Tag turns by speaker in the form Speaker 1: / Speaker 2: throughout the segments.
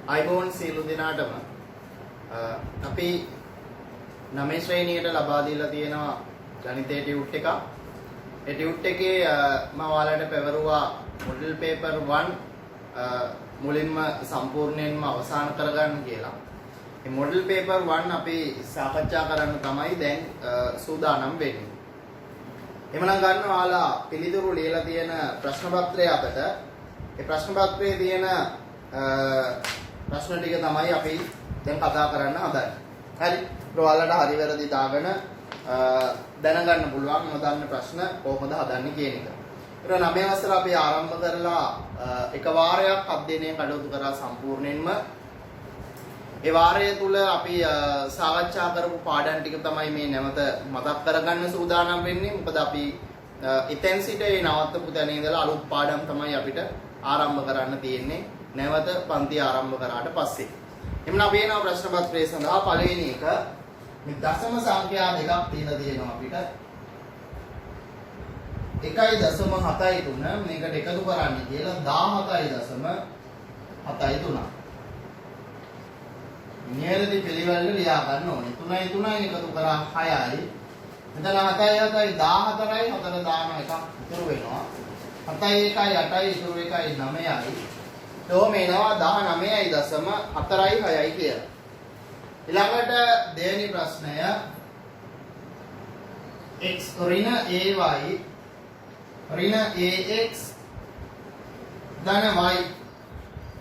Speaker 1: අයිබෝන් සියලු දෙනාටම අපි 9 ශ්‍රේණියට ලබා දීලා තියෙනවා ගණිතයේ ටියුට් එකක්. ඒ ටියුට් එකේ මම ඔයාලට පැවරුවා මොඩල් පේපර් 1 මුලින්ම සම්පූර්ණයෙන්ම අවසන් කරගන්න කියලා. මේ මොඩල් පේපර් 1 අපි සාකච්ඡා කරන්න තමයි දැන් සූදානම් වෙන්නේ. එමනම් ගන්න ඔයාලා පිළිතුරු ලියලා තියෙන ප්‍රශ්න පත්‍රය අපිට ඒ ප්‍රශ්න පත්‍රයේ තියෙන ප්‍රශ්න ටික තමයි අපි දැන් කතා කරන්න හදන්නේ. හරි. ඔයාලට හරි වැරදි දාගෙන දැනගන්න පුළුවන් නොදන්න ප්‍රශ්න කොහොමද හදන්නේ කියන එක. ඊට 9 වසර අපි ආරම්භ කරලා එක වාරයක් අධ්‍යයනය කටයුතු කරා සම්පූර්ණයෙන්ම. ඒ වාරය තුල අපි සාකච්ඡා කරපු පාඩම් ටික තමයි මේ නැවත මතක් කරගන්න සූදානම් වෙන්නේ. මොකද අපි ඉතින් සිට ඒ නවත්තපු තැන ඉඳලා අලුත් පාඩම් තමයි අපිට ආරම්භ කරන්න තියෙන්නේ. නැවත පන්ති ආරම්භ කරාට පස්සේ. එමුනම් අපි එනවා ප්‍රශ්න පත්‍රයේ සඳහා පළවෙනි එක මේ දශම සංඛ්‍යා දෙකක් තියෙනවා අපිට. 1.73 මේකට එකතු කරන්න කියලා 17.73. නියැලදී පිළිවෙල ලියා ගන්න ඕනේ. 3යි 3යි එකතු කරා 6යි. මෙතන 7යි 7යි 14යි 4 දාන එකක් ඉතුරු වෙනවා. 7යි 1යි 8යි ඉතුරු එකයි 9යි. තෝම එනවා 19.4යි 6යි කියලා. ඊළඟට දෙවෙනි ප්‍රශ්නය x ඍණ ay ඍණ ax ධන y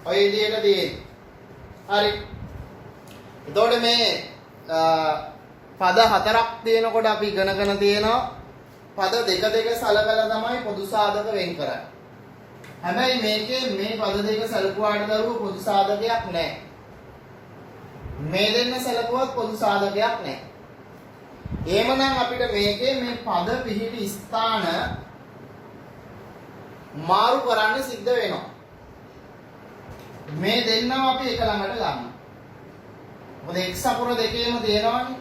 Speaker 1: ඔය විදිහට තියෙන්නේ. හරි. එතකොට මේ පද හතරක් තියෙනකොට අපි ඉගෙනගෙන තියෙනවා පද දෙක දෙක සලකලා තමයි පොදු සාධක වෙන් කරන්නේ. හැබැයි මේකේ මේ පද දෙක සලකුවාට දරුවෝ පොදු සාධකයක් නැහැ. මේ දෙන්න සලකුවත් පොදු සාධකයක් නැහැ. එහෙමනම් අපිට මේකේ මේ පද පිහිටි ස්ථාන මාරු කරන්න සිද්ධ වෙනවා. මේ දෙන්නම අපි එක ළඟට ගන්නවා. මොකද x අකුර දෙකේම තියෙනවනේ.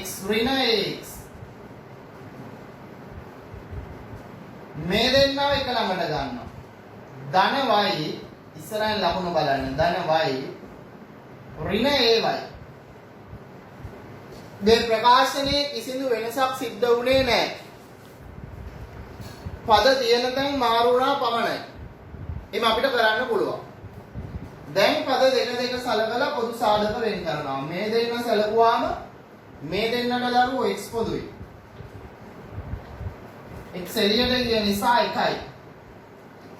Speaker 1: x ඍණ ax. මේ දෙන්නව එක ළඟට ගන්නවා. ධන y ඉස්සරහින් ලකුණු බලන්න. ධන y ඍණ ay. මේ ප්‍රකාශනයේ කිසිදු වෙනසක් සිද්ධ වුණේ නැහැ. පද තියෙන තැන් මාරු වුණා පමණයි. එහෙම අපිට කරන්න පුළුවන්. දැන් පද දෙක දෙක සලකලා පොදු සාධක වෙන් කරනවා. මේ දෙන්න සලකුවාම මේ දෙන්නට දරුවෝ x පොදුයි. x එළියට ගිය නිසා 1යි.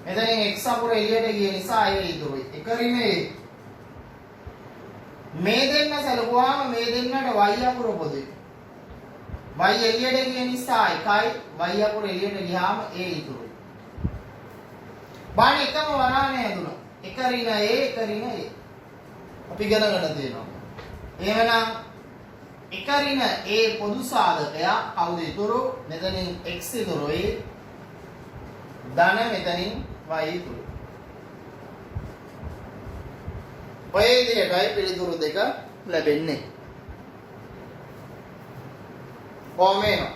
Speaker 1: මෙතනින් x අකුර එළියට ගිය නිසා a ඉතුරුයි. 1 ඍණ a. මේ දෙන්න සලකුවාම මේ දෙන්නට y අකුර පොදුයි. y එළියට ගිය නිසා 1යි. y අකුර එළියට ගියාම a ඉතුරුයි. බාන එකම වරාණය ඇතුළු 1 ඍණ a 1 ඍණ a. අපි ගණනකට තියෙනවා. එහෙමනම් 1 ඍණ a පොදු සාධකයක් කවුද ඉතුරු? මෙතනින් x ඉතුරුයි. ධන මෙතනින් y ඉතුරු. ඔය විදිහටයි පිළිතුරු දෙක ලැබෙන්නේ. කොහොම එනවා?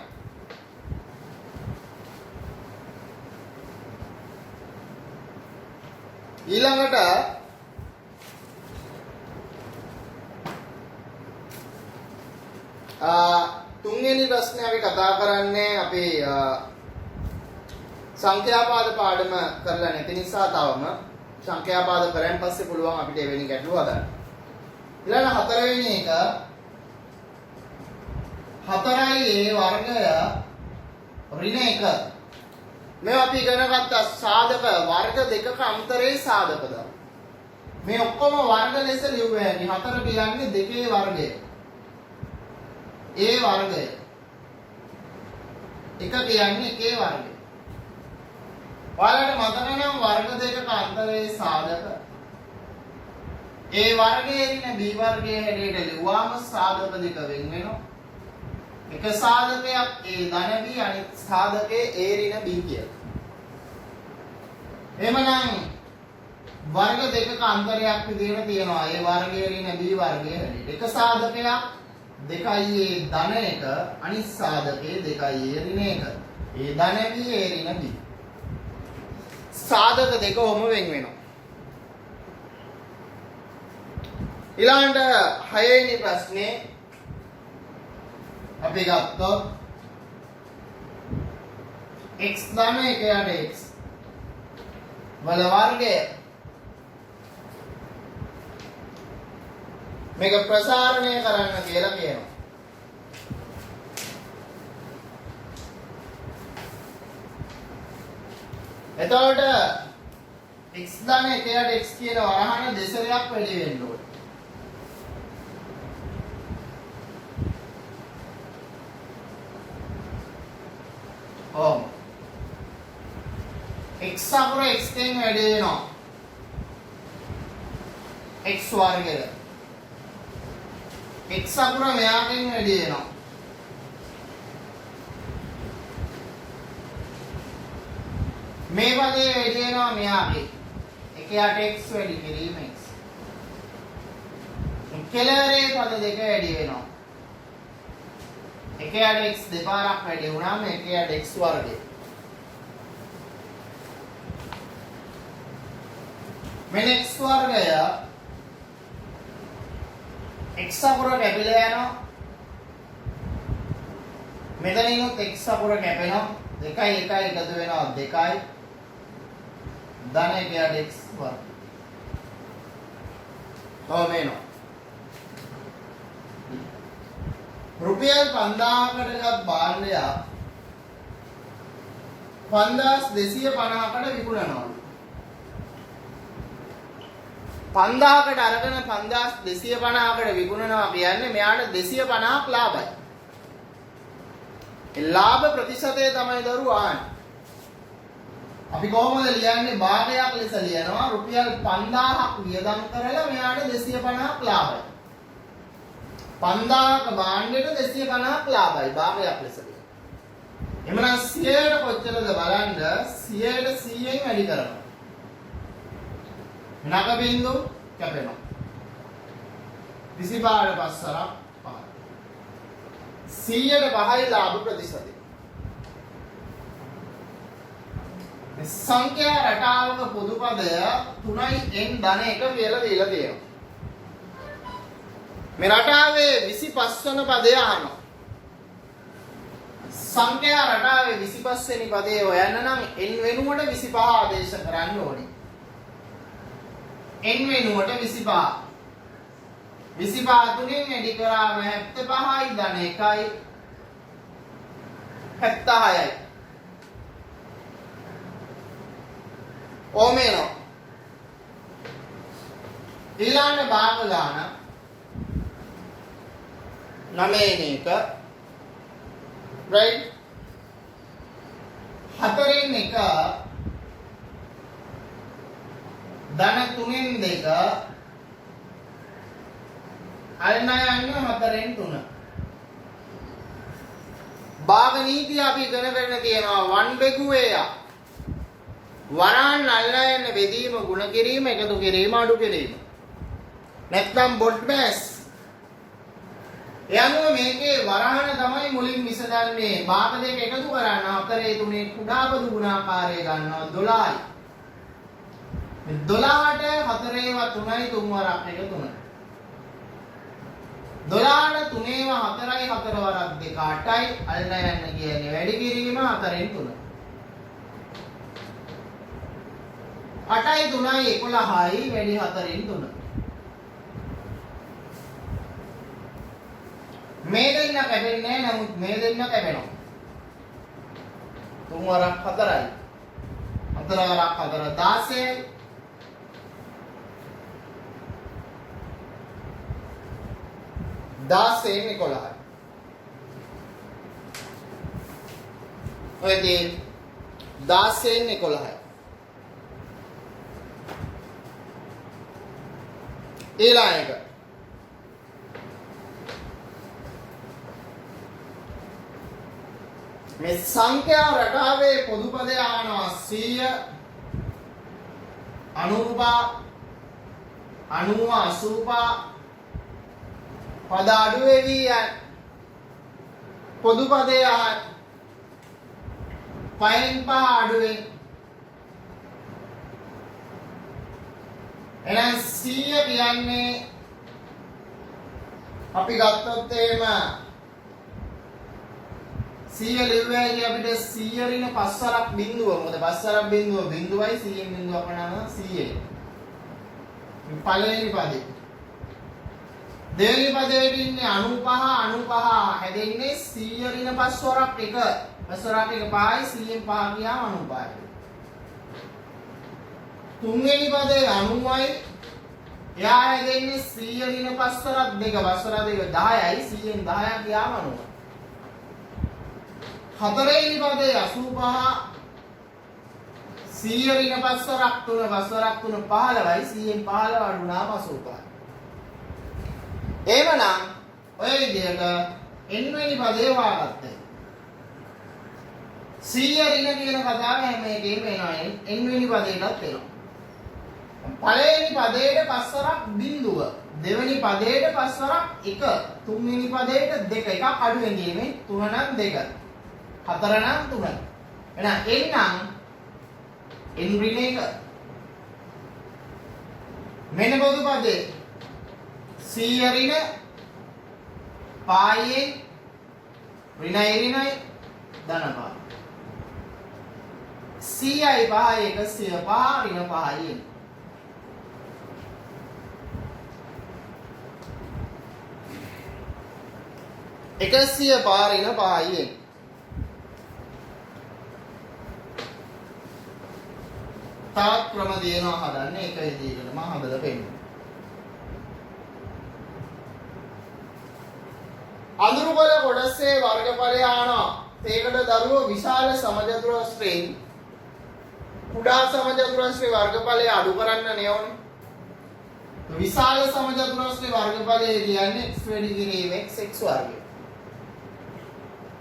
Speaker 1: ඊළඟට තුන්වෙනි ප්‍රශ්නේ අපි කතා කරන්නේ අපේ සංඛ්‍යාපාද පාඩම කරලා නැති නිසා තවම සංඛ්‍යාපාද කරන් පස්සේ පුළුවන් අපිට එවැනි ගැටලු හදන්න. ඊළඟ හතරවෙනි එක 4යි a වර්ගය ඍණ 1. මේ අපි ඉගෙන ගත්ත සාධක වර්ග දෙකක අන්තරේ සාධකද. මේ ඔක්කොම වර්ග ලෙස ලියුවේ. 4 කියන්නේ දෙකේ වර්ගය. a වර්ගය. 1 කියන්නේ එකේ වර්ගය. ඔයාලට මතක නම් වර්ග දෙකක අන්තරේ සාධක a වර්ගයේ ඍණ b වර්ගයේ හැඩයට ලියුවාම සාධක දෙක වෙන වෙනවා. එක සාධකයක් a ධන b අනිත් සාධකයේ a ඍණ b කියලා. එහෙමනම් වර්ග දෙකක අන්තරයක් විදිහට තියෙනවා. a වර්ගයේ ඍණ b වර්ගයේ හැඩයට. එක සාධකයක් 2a ධන 1 අනිත් සාධකයේ 2a ඍණ 1. a ධන b a ඍණ b. සාධක දෙක ඔහොම වෙන් වෙනවා. ඊළඟට 6 වෙනි ප්‍රශ්නේ අපි ගත්තොත් x ධන එකයට x වල වර්ගය මේක ප්‍රසාරණය කරන්න කියලා කියනවා. එතකොට x ධන එකයට x කියන වරහන දෙසරයක් වැඩි වෙන්න ඕනේ. x අකුර x එකෙන් වැඩි වෙනවා. x වර්ගය. x අකුර මෙයාගෙන් වැඩි වෙනවා. මේ පදේ වැඩි වෙනවා මෙයාගේ. එකයට x වැඩි කිරීම x. කෙලවරේ පද දෙක වැඩි වෙනවා. එකයට x දෙපාරක් වැඩි වුණාම එකයට x වර්ගය. මෙන්න x වර්ගය x අකුර කැපිලා යනවා. මෙතනිනුත් x අකුර කැපෙනවා. 2 1 එකතු වෙනවා 2යි. ධන එකයට x වර්ග. තෝමේනෝ. රුපියල් 5000කටවත් භාණ්ඩයක් 5250කට විකුණනවා. 5000කට අරගෙන 5250කට විකුණනවා කියන්නේ මෙයාට 250ක් ලාභයි. ඒ ලාභ ප්‍රතිශතය තමයි දරුවෝ ආන්නේ. අපි කොහොමද ලියන්නේ? භාගයක් ලෙස ලියනවා. රුපියල් 5000ක් වියදම් කරලා මෙයාට 250ක් ලාභයි. 5000ක භාණ්ඩයට 250ක් ලාභයි භාගයක් ලෙස ලියනවා. එමනම් 100ට කොච්චරද බලන්න. 100ට 100ෙන් වැඩි කරනවා. නග බින්දු කැපෙනවා. 25ට පස්සරක් 5. 100ට 5යි ලාභ ප්‍රතිශතය. සංඛ්‍යා රටාවක පොදු පදය 3යි n ධන 1 කියලා දීලා තියෙනවා. මේ රටාවේ 25 වෙනි පදය අහනවා. සංඛ්‍යා රටාවේ 25 වෙනි පදේ හොයන්න නම් n වෙනුවට 25 ආදේශ කරන්න ඕනේ. n වෙනුවට 25. 25 තුنين වැඩි කරාම 75යි ධන 1යි 76යි. ඕමේනෝ. ඊළඟ භාග ගාන 9 එක right 4න් 1 ධන 3න් 2 අල්න යන්න 4න් 3 භාග නීතිය අපි ඉගෙන ගන්න තියෙනවා. වන් බෙගුවේය වරහන් අල්ලයන් බෙදීම ගුණ කිරීම එකතු කිරීම අඩු කිරීම. නැත්නම් බොඩ්මැස්. යනුව මේකේ වරහන තමයි මුලින් විසඳන්නේ. භාග දෙක එකතු කරන්න 4 3 කුඩා පද ගුණාකාරය ගන්නවා 12යි. මේ 12ට 4 3යි 3 වරක් එක 3. 12ට 3 4යි 4 වරක් දෙක 8යි. අල්න යන්න කියන්නේ වැඩි කිරීම 4න් 3. 8යි 3යි 11යි වැඩි 4න් 3. මේ දෙන්න කැපෙන්නේ නැහැ. නමුත් මේ දෙන්න කැපෙනවා. 3 වරක් 4යි. 4 වරක් 4 16යි. 16න් 11යි. ඔය දේ 16න් 11යි. ඊළඟ එක මේ සංඛ්‍යා රටාවේ පොදු පදය ආනවා 100 90 80 පද අඩු වෙවි යන පොදු පදය 5න් 5 අඩු වෙන. එහෙනම් 100 කියන්නේ අපි ගත්තොත් එහෙම 100 ලිව්වයි කිය අපිට 100 රින පස්වරක් බිඳුව. මොකද පස්වරක් බිඳුව බිඳුවයි 100න් බිඳුව අපනම 100යි. පළවෙනි පදේ. දෙවෙනි පදේට ඉන්නේ 95 හැදෙන්නේ 100 රින පස්වරක් එක. පස්වරක් එක 5යි 100න් 5 ගියාම 95යි. තුන්වෙනි පදේ 90යි. එයා හැදෙන්නේ 100 රින පස්වරක් දෙක. පස්වර දෙක 10යි 100න් 10ක් ගියාම 90යි. හතරවෙනි පදේ 85 100 රින පස්වරක් 3 15යි 100න් 15 අඩුනාම 85යි. එහෙමනම් ඔය විදිහට n වෙනි පදේ හොයාගත්තා. 100 රින කියන කතාව හැම එකේම එනවා. n වෙනි පදේටත් එනවා. පළවෙනි පදේට පස්වරක් බිඳුව. දෙවෙනි පදේට පස්වරක් 1. තුන්වෙනි පදේට 2. එකක් අඩුවෙන් ගියේ 3 නම් 2. 4 නම් 3. එහෙනම් n රින 1. මෙන්න පොදු පදේ 100 රින පායෙන් රිනයි ධන පහ. 100යි 5යි 105 රින 5යි. 105 රින 5යි. තාත් ක්‍රම දෙනවා හදන්න එක විදිහකටම හදලා පෙන්නන්න. අඳුරුබල කොටසේ වර්ගඵලය ආනවා. ඒකට දරුවෝ විශාල සමජතුරස්‍රයෙන් කුඩා සමජතුරස්‍රේ වර්ගඵලය අඩු කරන්න නෙවනේ. විශාල සමජතුරස්‍රේ වර්ගඵලය කියන්නේ x වැඩි කිරීම x වර්ගය.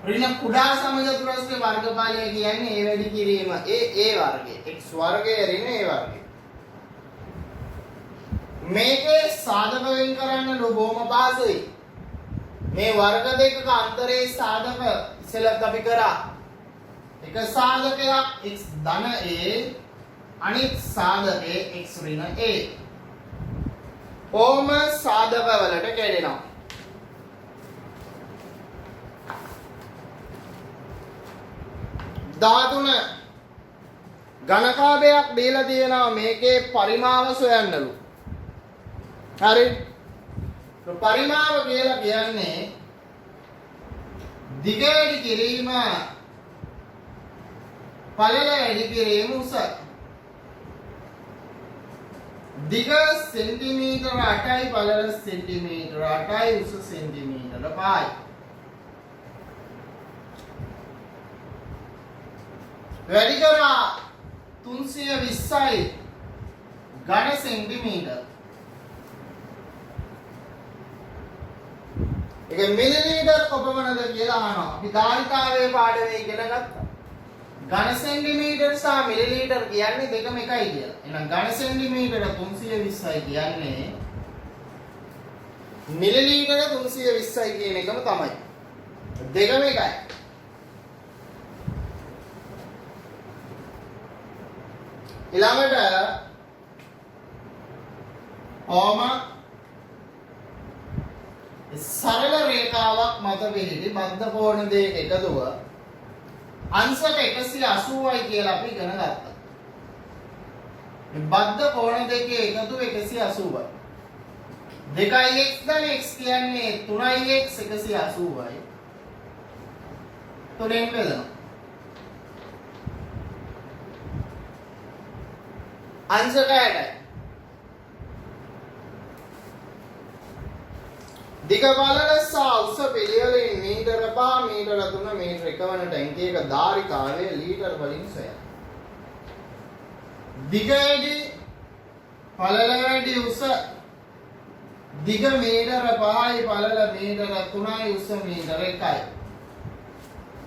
Speaker 1: ඍණ කුඩා සමජතුරස්‍රේ වර්ගඵලය කියන්නේ a වැඩි කිරීම a වර්ගය. x වර්ගය ඍණ a වර්ගය. මේකේ සාධක වෙන් කරන්න බොහොම පහසුයි. මේ වර්ග දෙකක අන්තරේ සාධක ඉස්සෙල්ලත් අපි කරා. එක සාධකයක් x ධන a අනිත් සාධකයේ x ඍණ a. ඕම සාධක වලට කැඩෙනවා. ධාතුන ඝනකාභයක් දීලා තියෙනවා මේකේ පරිමාව සොයන්නලු. හරි. පරිමාව කියලා කියන්නේ දිග වැඩි කිරීම පළල වැඩි කිරීම උස. දිග සෙන්ටිමීටර 8යි පළල සෙන්ටිමීටර 8යි උස සෙන්ටිමීටර 5යි. වැඩි කරා 320යි ඝන සෙන්ටිමීටර. ඒක මිලිලීටර් කොපමණද කියලා අහනවා. අපි ධාරිතාවයේ පාඩමේ ඉගෙන ගත්තා. ඝන සෙන්ටිමීටර් සහ මිලිලීටර් කියන්නේ දෙකම එකයි කියලා. එහෙනම් ඝන සෙන්ටිමීටර 320යි කියන්නේ මිලිලීටර 320යි කියන එකම තමයි. දෙකම එකයි. ඊළඟට සරල රේඛාවක් මත පිහිටි බද්ධ කෝණ දෙක එකතුව අංශක 180යි කියලා අපි ඉගෙන ගත්තා. මේ බද්ධ කෝණ දෙකේ එකතුව 180යි. 2x ධන x කියන්නේ 3x 180යි. තුනෙන් බෙදනවා. අංශක 60යි. දිග බලල සහ උස පිළිවෙලින් මීටර 5 මීටර 3 මීටර 1 වන ටැංකිය එක ධාරිතාවයේ ලීටර් වලින් සොයන්න. දිග වැඩි පළල වැඩි උස දිග මීටර 5යි පළල මීටර 3යි උස මීටර 1යි.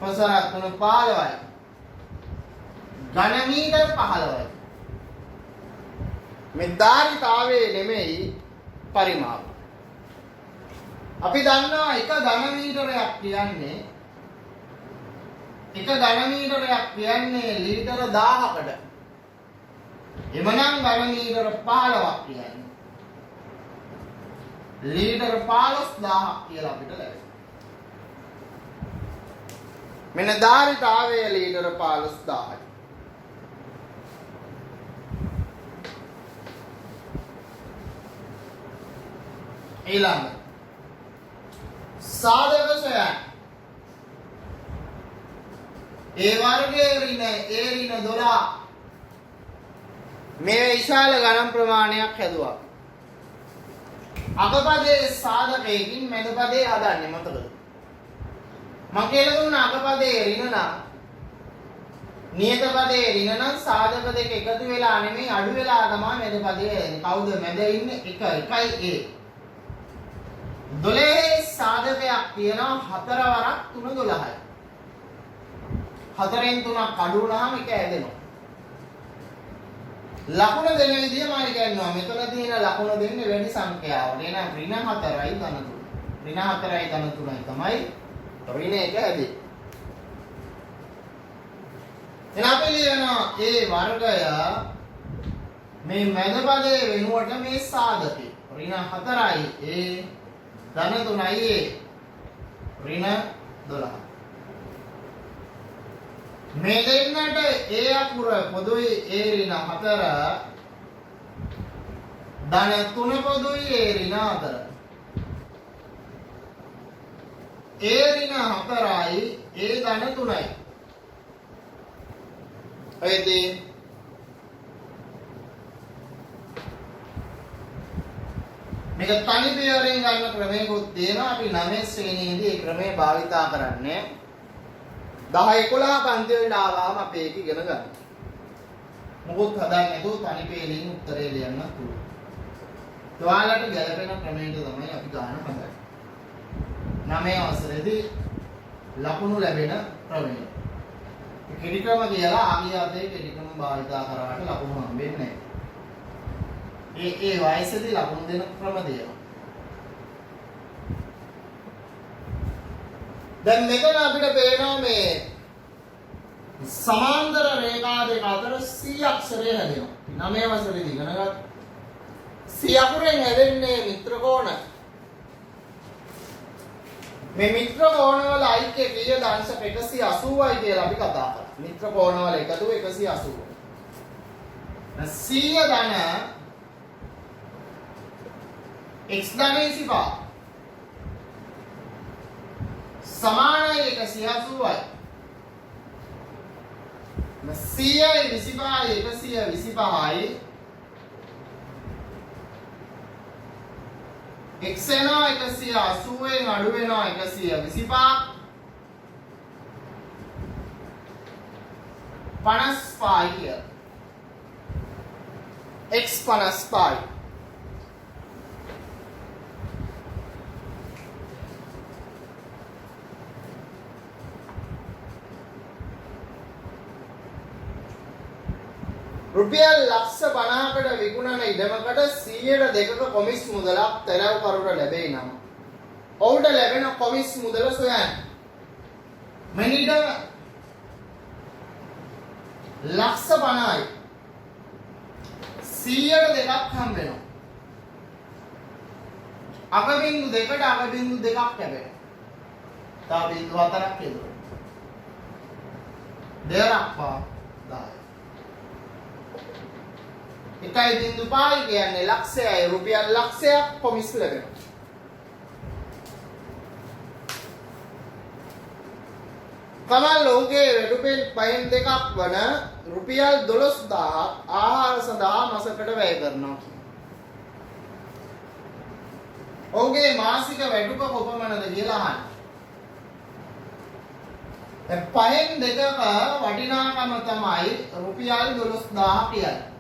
Speaker 1: පසරක් 3 15යි. ඝන මීටර 15යි. මේ ධාරිතාවයේ නෙමෙයි පරිමාව. අපි දන්නවා එක ඝන මීටරයක් කියන්නේ ලීටර 1000කට. එමනම් ඝන මීටර 15ක් කියන්නේ. ලීටර් 15000ක් කියලා අපිට ලැබෙනවා. මෙන්න ධාරිතාවය ලීටර් 15000යි. ඊළඟ සාධක සොයන්න. ඒ වර්ගයේ ඍණ 12 මේ විශාල ගණන් ප්‍රමාණයක් හැදුවා. අගපදයේ සාධකයකින් මැද පදේ හදන්නේ මතකද? මම කියලා දුන්න අගපදයේ ඍණ නම් නියත පදයේ ඍණ නම් සාධක දෙක එකතු වෙලා නෙමෙයි අඩු වෙලා තමයි මැද පදේ එන්නේ. කවුද මැද ඉන්නේ? 1යි A. 12 සාධකයක් තියෙනවා 4 වරක් 3 12යි. 4න් 3ක් අඩු වුණාම එක හැදෙනවා. ලකුණ දෙන විදිය මම කියනවා. මෙතන තියෙන ලකුණ දෙන්නේ වැඩි සංඛ්‍යාවට. එහෙනම් ඍණ 4යි ධන 3. ඍණ 4යි ධන 3යි තමයි ඍණ එක හැදෙන්නේ. එහෙනම් අපි ලියනවා ඒ වර්ගය මේ මැද පදයේ වෙනුවට මේ සාධකේ ඍණ 4යි ඒ ධන 3යි ඒ ඍණ 12. මේ දෙන්නට ඒ අකුර පොදුයි ඒ ඍණ 4 ධන 3 පොදුයි ඒ ඍණ 4 ඒ ඍණ 4යි ඒ ධන 3යි එදී මේක තනි පියවරෙන් ගන්න ක්‍රමයකුත් තියෙනවා. අපි 9 ශ්‍රේණියේදී මේ ක්‍රමය භාවිතා කරන්නේ 10 11 පන්ති වලට ආවම අපි ඒක ඉගෙන ගන්න. මොකොත් හදාන්නේ නැතුව තනි පෙළෙන් උත්තරේ ලියන්න පුළුවන්. ඔයාලට ගැළපෙන ක්‍රමයකට තමයි අපි ගන්න හදන්නේ. 9 අවසරේදී ලකුණු ලැබෙන ක්‍රමය. කෙටි ක්‍රම කියලා ආගියාතේ කෙටි ක්‍රම භාවිතා කරාට ලකුණු හම්බෙන්නේ නැහැ. ඒ වයසේදී ලකුණු දෙන ක්‍රම දෙනවා. දැන් මෙතන අපිට පේනවා මේ සමාන්තර රේඛා දෙක අතර C අක්ෂරය හැදෙනවා. 9 වසරේදී ඉගෙන ගත්තා. C අකුරෙන් හැදෙන්නේ මිත්‍ර කෝණ. මේ මිත්‍ර කෝණවල අයික්‍ය කීයද? අංශක 180යි කියලා අපි කතා කරා. මිත්‍ර කෝණවල එකතුව 180. C ධන x ධන 25 සමානයි 180යි. 100යි 25යි 125යි x එනවා 180ෙන් අඩු වෙනවා 125 55 කිය. x 55 රුපියල් ලක්ෂ 50කට විකුණන ඉඩමකට 100%ක කොමිස් මුදලක් තැරවකරුට ලැබේ නම් ඔහුට ලැබෙන කොමිස් මුදල සොයන්න. මෙන්න ඉඩම ලක්ෂ 50යි 100ට දෙකක් හම්බ වෙනවා. අගබින්දු දෙකට අගබින්දු දෙකක් ලැබෙනවා. තව බින්දු හතරක් එනවා. දෙකක් පා 10යි. 1.5 කියන්නේ ලක්ෂයයි. රුපියල් ලක්ෂයක් කොමිස් ලැබෙනවා. කමල් ඔහුගේ වැඩුපෙන් පහෙන් දෙකක් වන රුපියල් 12000ක් ආහාර සඳහා මාසකට වැය කරනවා. ඔහුගේ මාසික වැඩුප කොපමණද කියලා අහන්න. පහෙන් දෙකක වටිනාකම තමයි රුපියල් 12000 කියන්නේ.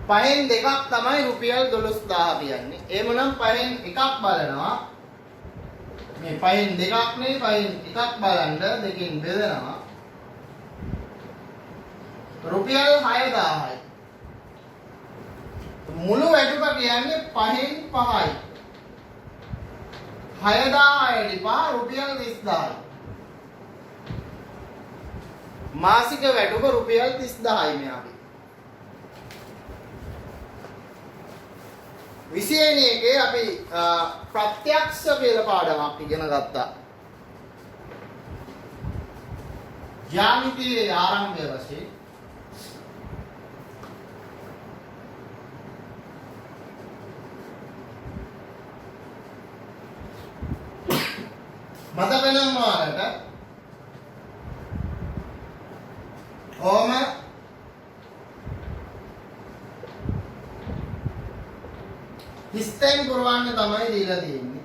Speaker 1: පහෙන් දෙකක් තමයි රුපියල් 12000 කියන්නේ. එහෙමනම් පහෙන් එකක් බලනවා. මේ පහෙන් දෙකක් නෙවෙයි පහෙන් එකක් බලන්න දෙකෙන් බෙදනවා. රුපියල් 6000යි. මුළු වැඩුම කියන්නේ පහෙන් 5යි. 6000 ඩිපා රුපියල් 20000යි. මාසික වැඩුම රුපියල් 30000යි මෙයාගේ. 20 වෙනි එකේ අපි ප්‍රත්‍යක්ෂ කියලා පාඩමක් ඉගෙන ගත්තා. ජ්‍යාමිතියේ ආරම්භය වශයෙන් මතක නම් වලට ඕම හිස්තෙන් පුරවන්න තමයි දීලා තියෙන්නේ.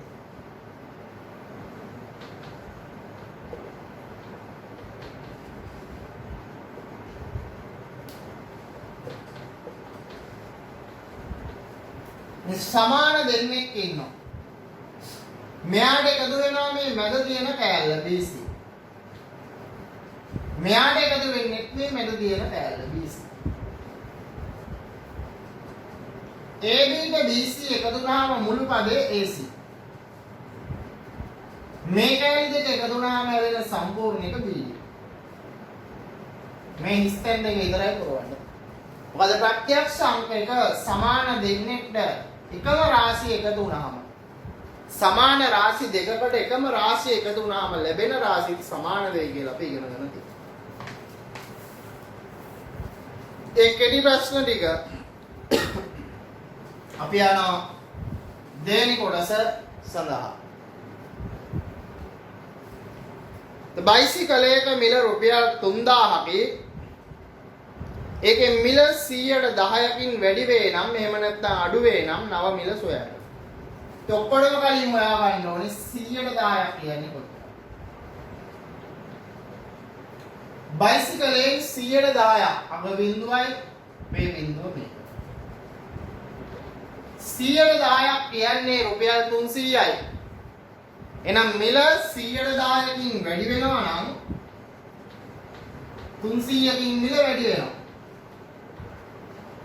Speaker 1: මේ සමාන දෙන්නෙක් ඉන්නවා. මෙයාට එකතු වෙනවා මේ මැද තියෙන කෑල්ල BC. මෙයාට එකතු වෙන්නේ මේ මැද තියෙන කෑල්ල BC. AB ට BC එකතු වුණාම මුළු පදේ AC. මේ කෑලි දෙක එකතු වුණාම ලැබෙන සම්පූර්ණ එක BD. මේ හිස්තෙන් දෙක විතරයි පුරවන්නේ. මොකද ප්‍රත්‍යක්ෂ අංක එක සමාන දෙන්නෙක්ට එකම රාශිය එකතු වුණාම සමාන රාශි දෙකකට එකම රාශිය එකතු වුණාම ලැබෙන රාශිය සමාන වෙයි කියලා අපි ඉගෙන ගන්න තියෙනවා. ඒ කෙටි ප්‍රශ්න ටික අපි යනවා දෙවෙනි කොටස සඳහා. බයිසිකලයක මිල රුපියල් 3000කි. ඒකේ මිල 110කින් වැඩි වේ නම් එහෙම නැත්නම් අඩු වේ නම් නව මිල සොයන්න. ඒ ඔක්කොම කලින් හොයා ගන්න ඕනේ 110ක් කියන්නේ කොච්චරද? බයිසිකලයෙන් 110ක් අග බිඳුවයි මේ බිඳුව මේ. 110ක් කියන්නේ රුපියල් 300යි. එහෙනම් මිල 110කින් වැඩි වෙනවා නම් 300කින් මිල වැඩි වෙනවා.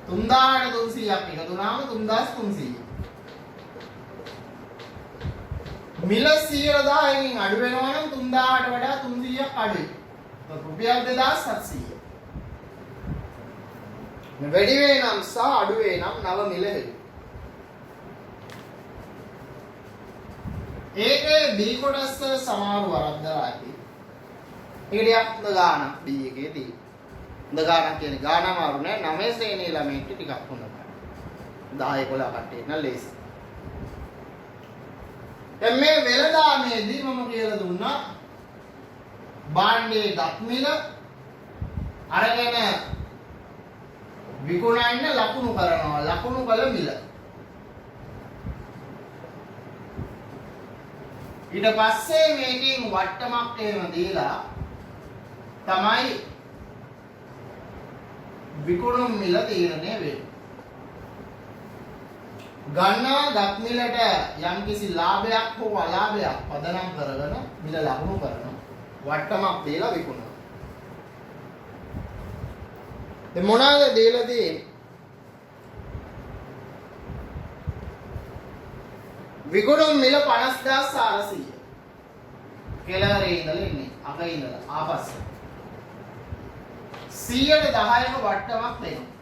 Speaker 1: 3000ට 300ක් එකතු වුණාම 3300. මිල 110කින් අඩු වෙනවා නම් 3000ට වඩා 300ක් අඩුයි. රුපියල් 2700. මේ වැඩි වේ නම් සහ අඩු වේ නම් නව මිල හෙළි. ඒකේ B කොටස සමාරු වරද්දලා ඇති. ඒකටියක් හොඳ ගානක් B එකේ තියෙනවා. හොඳ ගානක් කියන්නේ ගාන අමාරු නෑ 9 ශ්‍රේණියේ ළමයින්ට ටිකක් හොඳ ගානක්. 10 11 කට්ටියට නම් ලේසි. දැන් මේ වෙළඳාමේදී මම කියලා දුන්නා භාණ්ඩයේ ගත් මිල අරගෙන විකුණන්න ලකුණු කරනවා. ලකුණු කළ මිල. ඊට පස්සේ මේකෙන් වට්ටමක් එහෙම දීලා තමයි විකුණුම් මිල තීරණය වෙන්නේ. ගන්නා ගත් මිලට යම්කිසි ලාභයක් හෝ අලාභයක් පදනම් කරගෙන මිල ලකුණු කරනවා. වට්ටමක් දීලා විකුණනවා. දැන් මොනවාද දීලා තියෙන්නේ? විකුණුම් මිල 50400. කෙළවරේ ඉඳලා ඉන්නේ. අග ඉඳලා ආපස්සට. 110ක වට්ටමක් දෙනවා.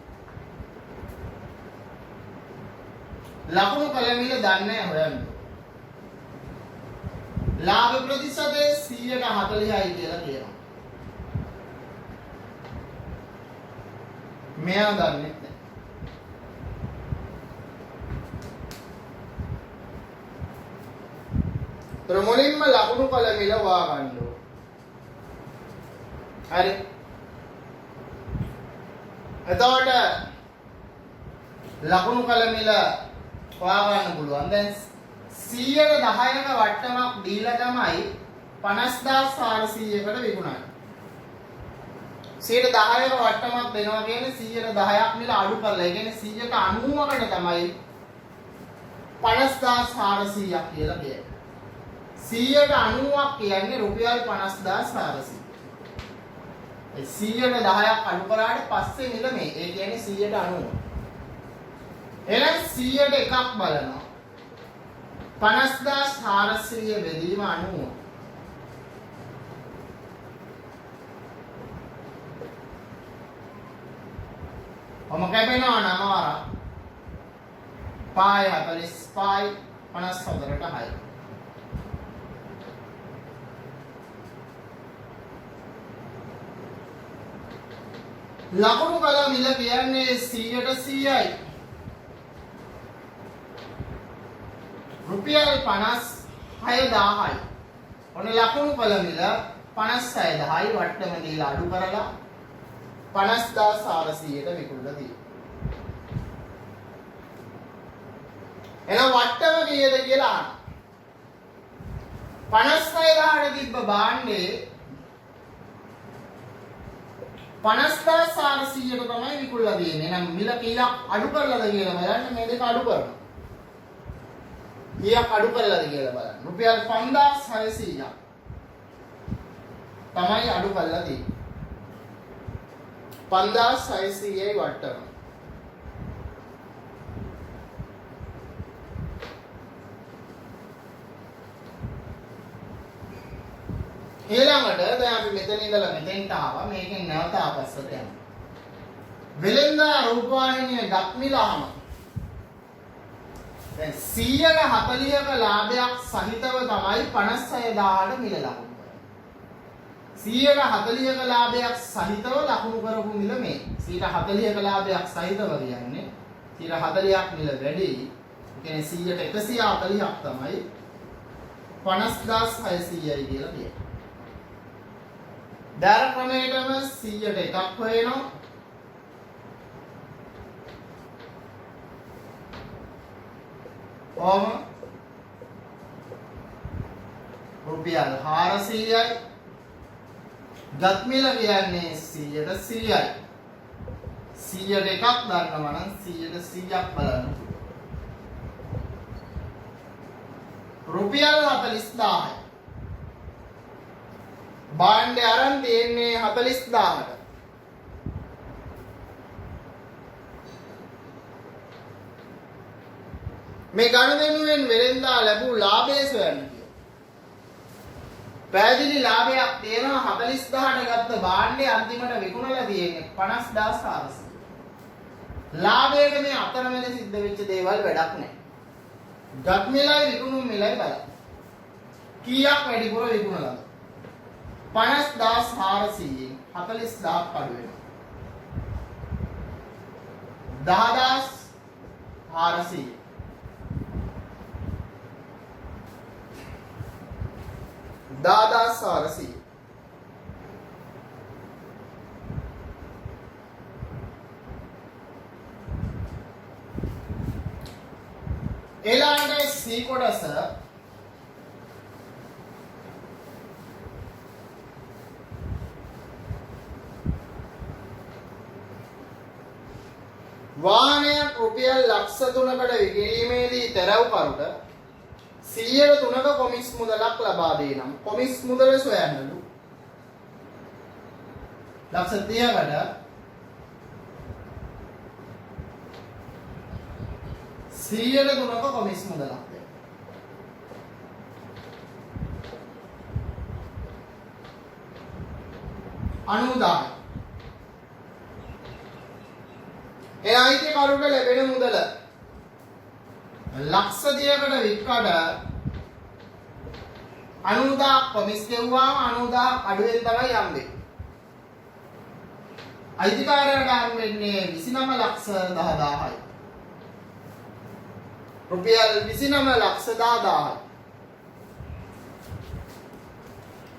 Speaker 1: ලකුණු කළ මිල දන්නේ හොයන්න. ලාභ ප්‍රතිශතය 140යි කියලා කියනවා. මෙයා දන්නේ නැහැ. මුලින්ම ලකුණු කළ මිල හොයාගන්න ඕන. හරි. එතකොට ලකුණු කළ මිල හොයාගන්න පුළුවන්. දැන් 110ක වට්ටමක් දීලා තමයි 50400කට විකුණන්නේ. 110ක වට්ටමක් දෙනවා කියන්නේ 110ක් මිල අඩු කරලා. ඒ කියන්නේ 190කට තමයි 50400ක් කියලා කියන්නේ. 190ක් කියන්නේ රුපියල් 50400. ඒ 110ක් අඩු කරාට පස්සේ මිල මේ. ඒ කියන්නේ 190. එහෙනම් 100ට එකක් බලනවා. 50400 බෙදීම 90. ඔම කැපෙනවා 9 වරක්. පායි 45යි 54ට 6. ලකුණු කළ මිල කියන්නේ 100ට 100යි. රුපියල් 56000යි. ඔන්න ලකුණු කළ මිල 56000යි වට්ටම දීලා අඩු කරලා 50400ට විකුණලා තියෙනවා. එහෙනම් වට්ටම කීයද කියලා අහන්න. 56000ට තිබ්බ භාණ්ඩේ 50400ට තමයි විකුණලා තියෙන්නේ. එහෙනම් මිල කීයක් අඩු කරලාද කියලා බලන්න. මේ දෙක අඩු කරනවා. කීයක් අඩු කරලාද කියලා බලන්න. රුපියල් 5600ක් තමයි අඩු කරලා තියෙන්නේ. 5600යි වට්ටම. ඊළඟට දැන් අපි මෙතන ඉඳලා මෙතෙන්ට ආවා. මේකෙන් නැවත ආපස්සට යනවා. වෙළෙන්දා රූපවාහිනියේ ගත්මිල අහම දැන් 140ක ලාභයක් සහිතව තමයි 56000ට මිල ලකුණු කරන්නේ. 140ක ලාභයක් සහිතව ලකුණු කරපු මිල මේ. 140ක ලාභයක් සහිතව කියන්නේ 140ක් මිල වැඩි. ඒ කියන්නේ 140ක් තමයි 50600යි කියලා කියනවා. දාර ක්‍රමයටම 100ට එකක් හොයනවා. ඔහොම රුපියල් 400යි. ගත්මිල කියන්නේ 100ට 100යි. 100ට එකක් ගන්නවා නම් 100ට 100ක් බලන්න. රුපියල් 40000යි. භාණ්ඩේ අරන් තියෙන්නේ 40000ට. මේ ගණනෙනුවෙන් වෙලෙන්දා ලැබූ ලාභය සොයන්න කියනවා. පැහැදිලි ලාභයක් තියෙනවා. 40000ට ගත්ත භාණ්ඩේ අන්තිමට විකුණලා තියෙන්නේ 50400. ලාභයක මේ අතරමැද සිද්ධ වෙච්ච දේවල් වැඩක් නැහැ. ගත් මිලයි විකුණු මිලයි බලන්න. කීයක් වැඩිපුර විකුණලාද? 50400න් 40000ක් අඩු වෙනවා. 10400 10400 ඊළඟට C කොටස වාහනයක් රුපියල් ලක්ෂ 3කට විකිණීමේදී තෙරව්කරුට 100ක කොමිස් මුදලක් ලබා දෙනම් කොමිස් මුදල සොයන්නලු. ලක්ෂ 30කට 100ක කොමිස් මුදලක් දෙන්න. අනුදාන ඒ අයිතිකරුට ලැබෙන මුදල ලක්ෂ 30කට වික්කට 90000ක් කොමිස් ගෙවුවාම 90000ක් අඩුවෙන් තමයි යන්නේ. අයිතිකාරයාට හම් වෙන්නේ 29,10,000යි. රුපියල් 29,10,000යි.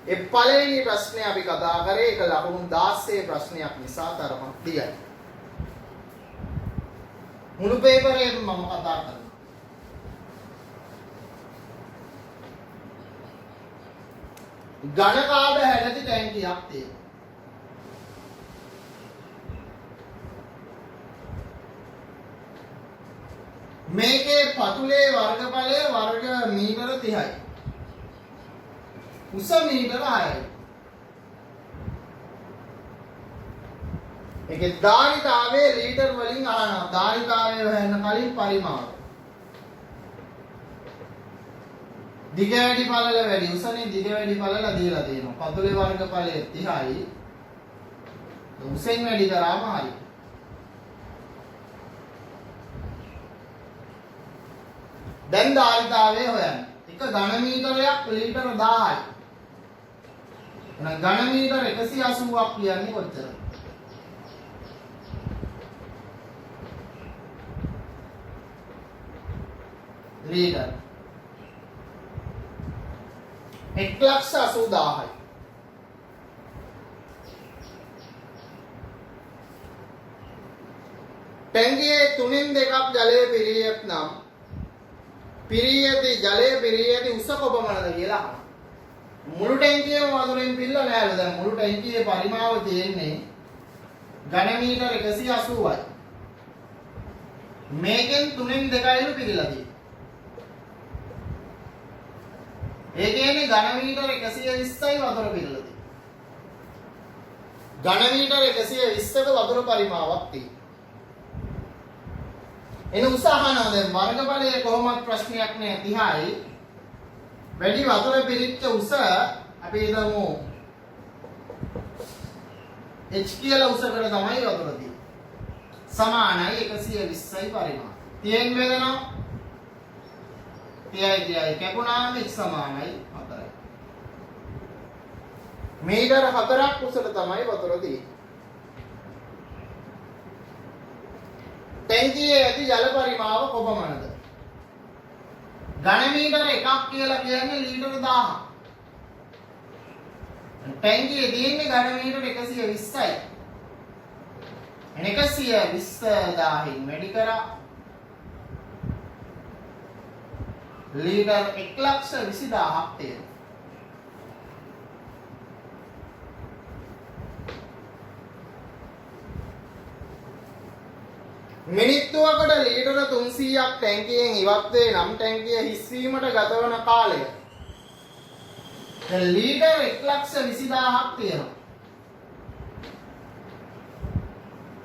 Speaker 1: ඒ පළවෙනි ප්‍රශ්නේ අපි කතා කරේ ඒක ලකුණු 16 ප්‍රශ්නයක් නිසා තරමක් දිගයි. මුළු පේපරේම මම කතා කරනවා. ඝනකාභ හැඩති ටැංකියක් තියෙනවා. මේකේ පතුලේ වර්ගඵලය වර්ග මීටර 30යි. උස මීටර 6යි. ඒකේ ධාරිතාවය ලීටර් වලින් අහනවා. ධාරිතාවය හොයන්න කලින් පරිමාණ. දිග වැඩි පළල වැඩි උසනේ දිග වැඩි පළල දීලා තියෙනවා. පතුලේ වර්ගඵලය 30යි. උසෙන් වැඩි කරාම හරි. දැන් ධාරිතාවය හොයන්න. එක ඝන මීටරයක් ලීටර 1000යි. එහෙනම් ඝන මීටර 180ක් කියන්නේ කොච්චරද? ලීටර 1,80,000යි. ටැංකියේ 3න් 2ක් ජලය පිරියත් නම් පිරියති ජලය පිරියති උස කොපමණද කියලා අහනවා. මුළු ටැංකියම වතුරෙන් පිරලා නෑලු. දැන් මුළු ටැංකියේ පරිමාව තියෙන්නේ ඝන මීටර 180යි. මේකෙන් 3න් 2යිලු පිරিলা තියෙන්නේ. ඒ කියන්නේ ඝන මීටර 120යි වතුර පිරලා තියෙන්නේ. ඝන මීටර 120ක වතුර පරිමාවක් තියෙනවා. එන උසහනවා දැන් වර්ගඵලයේ කොහොමත් ප්‍රශ්නයක් නෑ 30යි. වැඩි වතුර පිරිච්ච උස අපි හිතමු h කියලා උසකට තමයි වතුර තියෙන්නේ. සමානයි 120යි පරිමාණ. තියෙන වේදනා 30යි කැපුණාම h සමානයි 4යි. මීටර 4ක් උසට තමයි වතුර තියෙන්නේ. ටැංකියේ ඇති ජල පරිමාව කොපමණද? ඝන මීටර එකක් කියලා කියන්නේ ලීටර 1000. ටැංකියේ තියෙන්නේ ඝන මීටර 120යි. 120,000න් වැඩි කරා ලීටර 1,20,000ක් තියෙනවා. මිනිත්තුවකට ලීටර 300ක් ටැංකියෙන් ඉවත් වේ නම් ටැංකිය හිස් වීමට ගත වන කාලය දැන් ලීටර 1,20,000ක් තියෙනවා.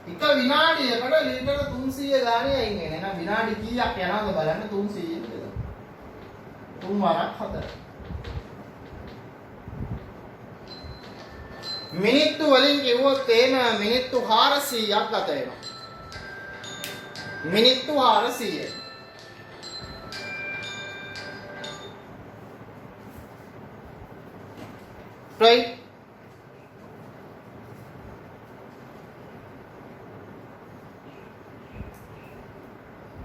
Speaker 1: එක විනාඩියකට ලීටර 300 ගානේ අයින් වෙන. එහෙනම් විනාඩි කීයක් යනවද බලන්න 300 කියලා. 3 වරක් 4. මිනිත්තු වලින් කිව්වොත් එහෙම මිනිත්තු 400ක් ගත වෙනවා. මිනිත්තු 400. right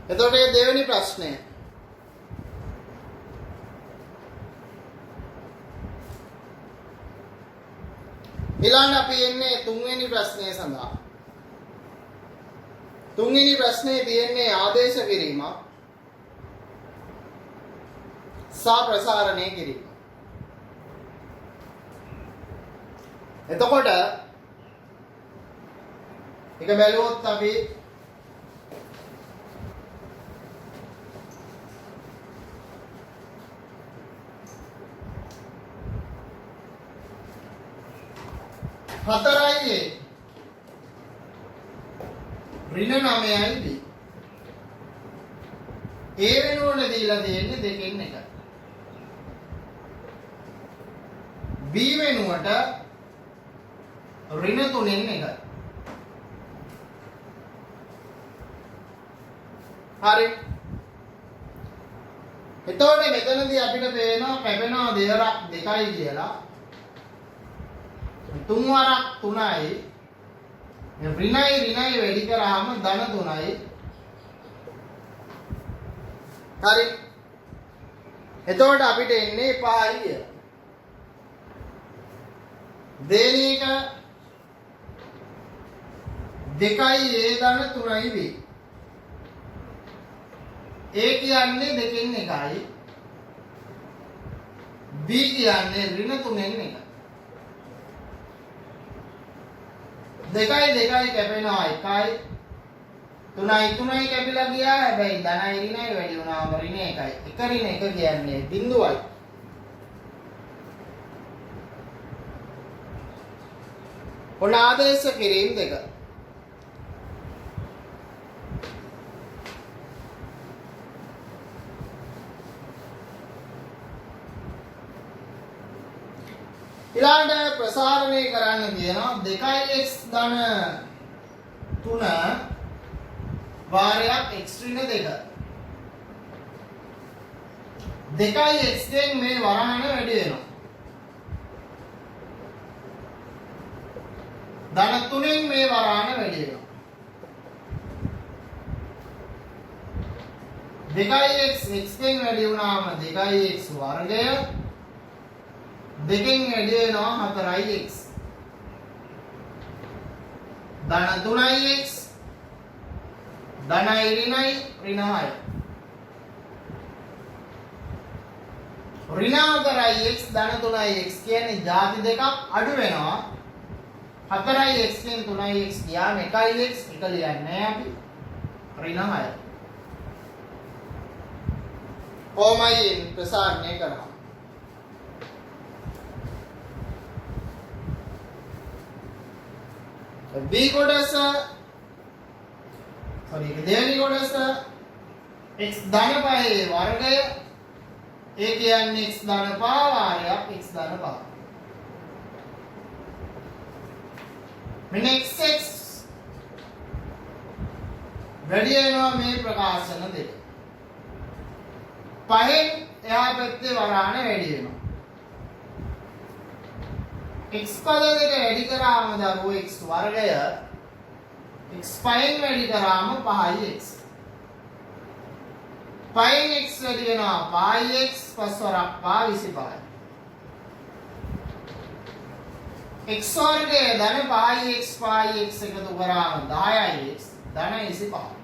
Speaker 1: එතකොට මේ දෙවෙනි ප්‍රශ්නය ඊළඟ අපි එන්නේ තුන්වෙනි ප්‍රශ්නය සඳහා. තුන්වෙනි ප්‍රශ්නේ තියෙන්නේ ආදේශ කිරීම සහ ප්‍රසාරණය කිරීම. එතකොට එක බැලුවොත් අපි හතරයි ඍණ 9යි B. A වෙනුවට දීලා තියෙන්නේ දෙකෙන් එකයි. B වෙනුවට ඍණ 3න් එකයි. හරි. එතකොට මෙතනදී අපිට පේනවා කැපෙනවා දෙවරක් 2යි කියලා. තුන් වරක් 3යි. ඍණයි වැඩි කරාම ධන 3යි. හරි. එතකොට අපිට එන්නේ 5යි කියලා. දේනික 2යි A ධන 3යි B. A කියන්නේ දෙකෙන් එකයි. B කියන්නේ ඍණ 3න් එකයි. 2යි කැපෙනවා 1යි. 3යි කැපිලා ගියා. හැබැයි ධනයි ඍණයි වැඩි වුණාම ඍණ 1යි. 1 ඍණ 1 කියන්නේ බිඳුවයි. ඔන්න ආදේශ කිරීම දෙක. ඊළඟට ප්‍රසාරණය කරන්න කියනවා 2x ධන 3 වාරයක් x ඍණ 2. දෙකයි x ගෙන් මේ වරහන වැඩි වෙනවා. ධන 3න් මේ වරහන වැඩි වෙනවා. 2x x ගෙන් වැඩි වුණාම 2x වර්ගය 2කින් වැඩි වෙනවා 4x. ධන 3x ධනයි ඍණයි ඍණ 6. ඍණ 4x ධන 3x කියන්නේ ಜಾති දෙකක් අඩු වෙනවා. 4x ගෙන් 3x ගියාම 1x එක ලියන්නේ නැහැ අපි. ඍණ 6. කොහොමයි ප්‍රසාරණය කරනවා? B කොටස දෙවෙනි කොටස x ධන 5 වර්ගය ඒ කියන්නේ x ධන 5 වාරයක් x ධන 5. මෙන්න x වැඩි වෙනවා මේ ප්‍රකාශන දෙක. 5න් එහා පැත්තේ වරහන වැඩි වෙනවා. x පද දෙක වැඩි කරාම දරුවෝ x වර්ගය x 5න් වැඩි කරාම 5x. 5න් x වැඩි වෙනවා 5x 5 වරක් 5 25. x වර්ගය ධන 5x 5x එකතු කරාම 10x ධන 25.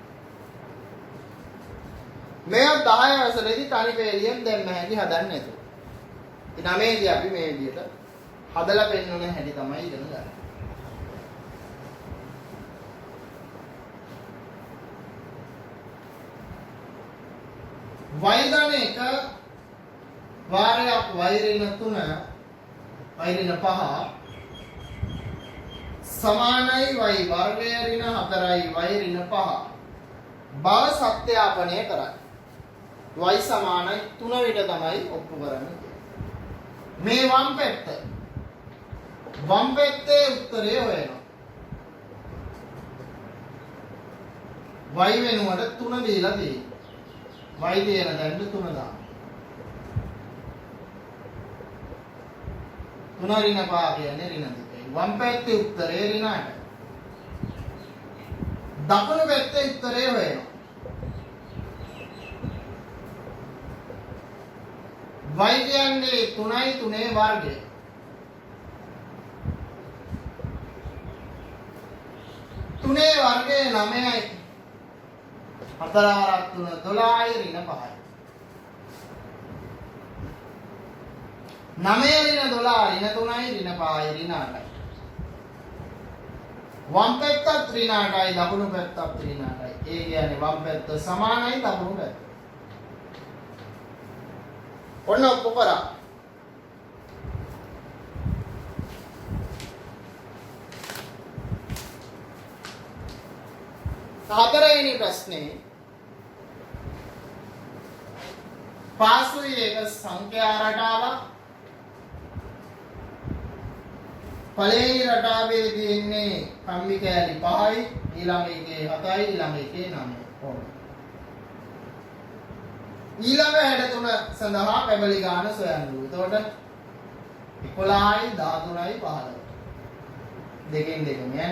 Speaker 1: මේ 10 වසරේදී තනි පෙළියෙන් දැම්ම හැටි හදන්න නැතුව. ඉතින් 9 දී අපි මේ විදිහට හදලා පෙන්වන හැටි තමයි ඉගෙන ගන්න. y ධන 1 වාරයක් y ඍණ 3 y ඍණ 5 සමානයි y වර්ගය ඍණ 4යි y ඍණ 5 බව සත්‍යාපනය කරයි. y සමානයි 3 විට තමයි ඔප්පු කරන්නේ. මේ වම් පැත්තේ උත්තරය හොයනවා. y වෙනුවට 3 දීලා තියෙනවා. y දෙන දැන්න 3 දාන්න. 3 ඍණ 5 කියන්නේ ඍණ 2යි. වම් පැත්තේ උත්තරය ඍණ 8යි. දකුණු පැත්තේ උත්තරය හොයනවා. y කියන්නේ 3යි 3 වර්ගය. 3 වර්ගය 9යි. 4 වරක් 3 12යි ඍණ 5යි. 9 ඍණ 12 ඍණ 3යි ඍණ 5යි ඍණ 8යි. වම් පැත්තත් ඍණ 8යි දකුණු පැත්තත් ඍණ 8යි. ඒ කියන්නේ වම් පැත්ත සමානයි දකුණු පැත්ත. ඔන්න ඔප්පු කරා. හතරවෙනි ප්‍රශ්නේ පාසුයි එක සංඛ්‍යා රටාවක්. පළවෙනි රටාවේ තියෙන්නේ කම්බි කෑලි 5යි, ඊළඟ එකේ 7යි, ඊළඟ එකේ 9යි. ඊළඟ 63 සඳහා පැබලි ගාන සොයන්න. එතකොට 11යි 13යි 15යි. දෙකෙන් දෙකම යන්නේ.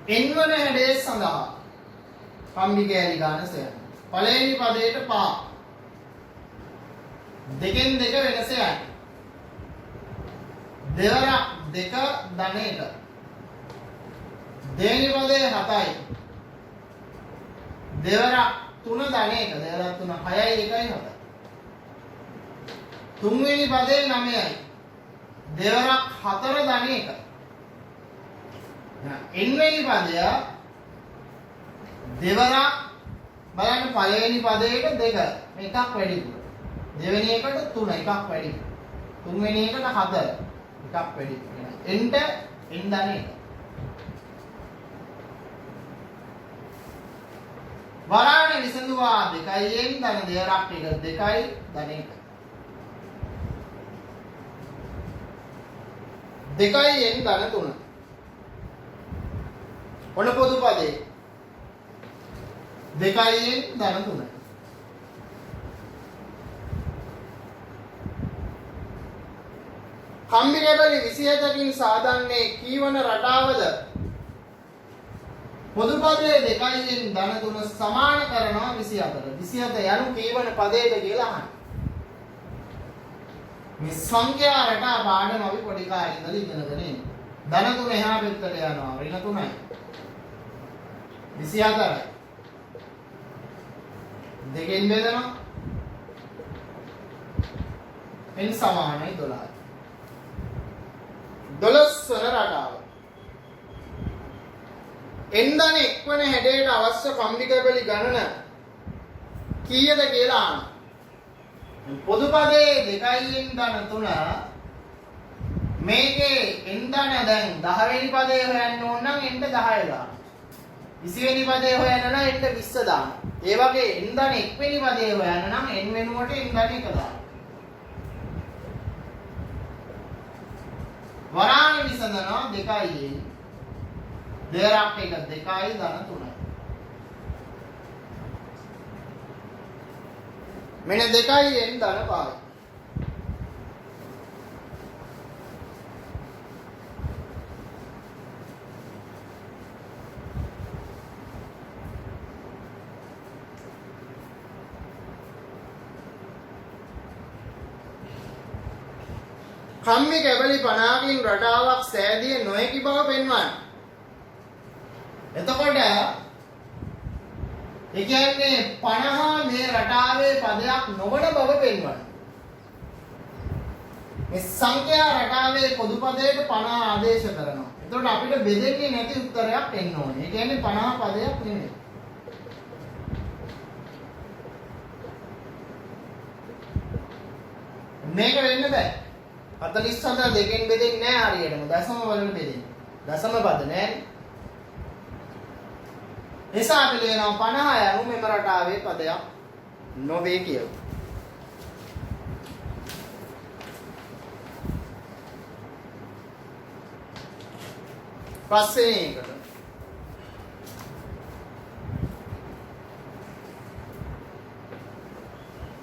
Speaker 1: n වන හැඩය සඳහා කම්බි කෑලි ගාන සොයන්න. පළවෙනි පදයට පා. දෙකෙන් දෙක වෙනස යන්නේ. දෙවරක් 2 ධන 1. දෙවෙනි පදේ 7යි. දෙවරක් 3 ධන 1. දෙවරක් 3 6යි 1යි 7යි. තුන්වෙනි පදේ 9යි. දෙවරක් 4 ධන 1. n වෙනි පදය දෙවරක් බලන්න පළවෙනි පදයට 2 එකක් වැඩිපුර. දෙවෙනි එකට 3 එකක් වැඩිපුර. තුන්වෙනි එකට 4 එකක් වැඩිපුර. n ට n ධන 1. වරාණ විසඳුවා 2යි n ධන දෙවරක් එක 2යි ධන 1. 2යි n ධන 3. ඔන්න පොදු පදේ 2යි n ධන 3යි. කම්බි කැබලි 27කින් සාදන්නේ කීවන රටාවද? පොදු පදයේ 2න් ධන 3 සමාන කරනවා 24. 27 යනු කීවන පදයේද කියලා අහන්න. මේ සංඛ්‍යා රටා පාඩම අපි පොඩි කාලේ ඉඳලා ඉගෙනගෙන ඉන්නේ. ධන 3 එහා පැත්තට යනවා. ඍණ 3යි. 24යි. දෙකෙන් බෙදනවා. n සමානයි 12යි. 12 වන රටාව. n ධන 1 වන හැඩයට අවශ්‍ය කම්බි කැබලි ගණන කීයද කියලා අහන්න. පොදු පදයේ 2n ධන 3 මේකේ n ධන දැන් 10 වෙනි පදේ හොයන්න ඕන නම් n 10 දාන්න. 20 වෙනි පදේ හොයන්න නම් n 20 දාන්න. ඒ වගේ n ධන 1 වෙනි පදේ හොයන්න නම් n වෙනුවට n ධන 1 දාන්න. වරාණි විසඳනවා 2යි දෙරක් එක 2යි ධන 3යි. මෙන්න 2යි n ධන 5යි. කම්බි කැබලි 50කින් රටාවක් සෑදිය නොහැකි බව පෙන්වන්න. එතකොට ඒ කියන්නේ 50 මේ රටාවේ පදයක් නොවන බව පෙන්වන්න. මේ සංඛ්‍යා රටාවේ පොදු පදයට 50 ආදේශ කරනවා. එතකොට අපිට බෙදෙන්නේ නැති උත්තරයක් එන්න ඕනේ. ඒ කියන්නේ 50 පදයක් නෙමෙයි. මේක වෙන්න බෑ. 47 දෙකෙන් බෙදෙන්නේ නැහැ හරියටම. දශම වලින් බෙදෙන්නේ. දශම පද නැහැ. එසා අපි ලියනවා 50 යනු මෙම රටාවේ පදයක් නොවේ කියමු. පස්සේ එකට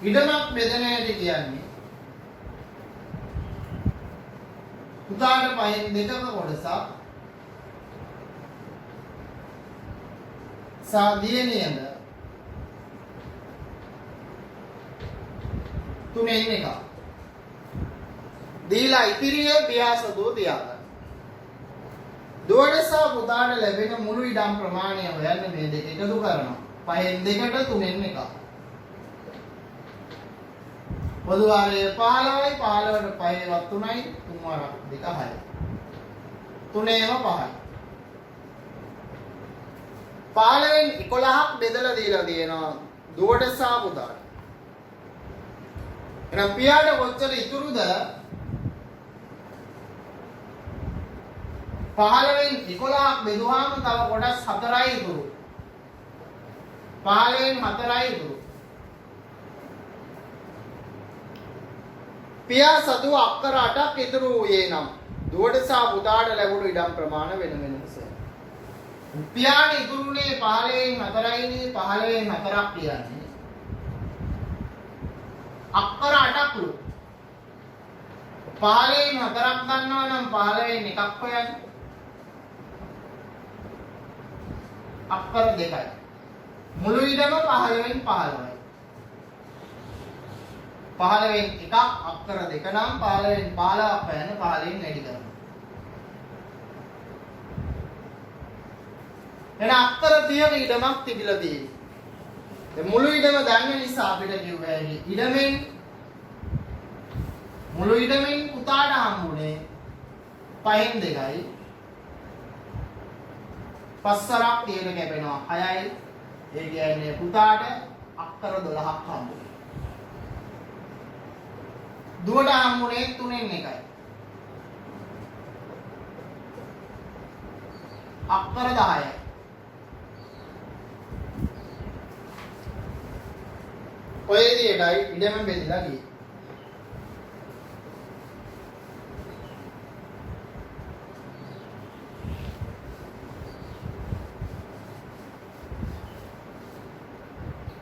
Speaker 1: ඉඩමක් බෙදන හැටි කියන්නේ පුතාට පහෙන් දෙකක කොටසක් සාදියනියද තුනෙන් එකක් දීලා ඉතිරිය පියාසදෝ තියාගන්න. දුවට සහ පුතාට ලැබෙන මුළු ඉඩම් ප්‍රමාණය හොයන්න මේ දෙක එකතු කරනවා. පහෙන් දෙකට තුනෙන් එකක්. පොදු වාරයේ 15යි 15ට 5වත් 3යි 3 වරක් 2 6යි. 3ේම 5යි. 15න් 11ක් බෙදලා දීලා තියෙනවා දුවට සහ පුතාට. එහෙනම් පියාට කොච්චර ඉතුරුද? 15න් 11ක් බෙදුවාම තව කොටස් 4යි ඉතුරු. 15න් 4යි ඉතුරු. පියා සතුව අක්කර 8ක් ඉතුරු වූයේ නම් දුවට සහ පුතාට ලැබුණු ඉඩම් ප්‍රමාණ වෙන වෙනස. පියාට ඉතුරුනේ 15න් 4යිනේ 15න් 4ක් කියන්නේ. අක්කර 8ක්ලු. 15න් 4ක් ගන්නවා නම් 15න් එකක් හොයන්න. අක්කර 2යි. මුළු ඉඩම 15න් 15යි. 15න් එකක් අක්කර 2 නම් 15න් 15ක් හොයන්න 15න් වැඩි කරනවා. එන අක්කර 30ක ඉඩමක් තිබිලා තියෙනවා. ඒ මුළු ඉඩම දන්න නිසා අපිට කිව්වා ඉඩමෙන් මුළු ඉඩමෙන් පුතාට හම්බුනේ 5න් 2යි. පස්සරක් තියෙන කැපෙනවා 6යි. ඒ කියන්නේ පුතාට අක්කර 12ක් හම්බුනේ. දුවට හම්බුනේ 3න් 1යි. අක්කර 10යි. ඔය විදිහටයි ඉඩම බෙදලා ගියේ.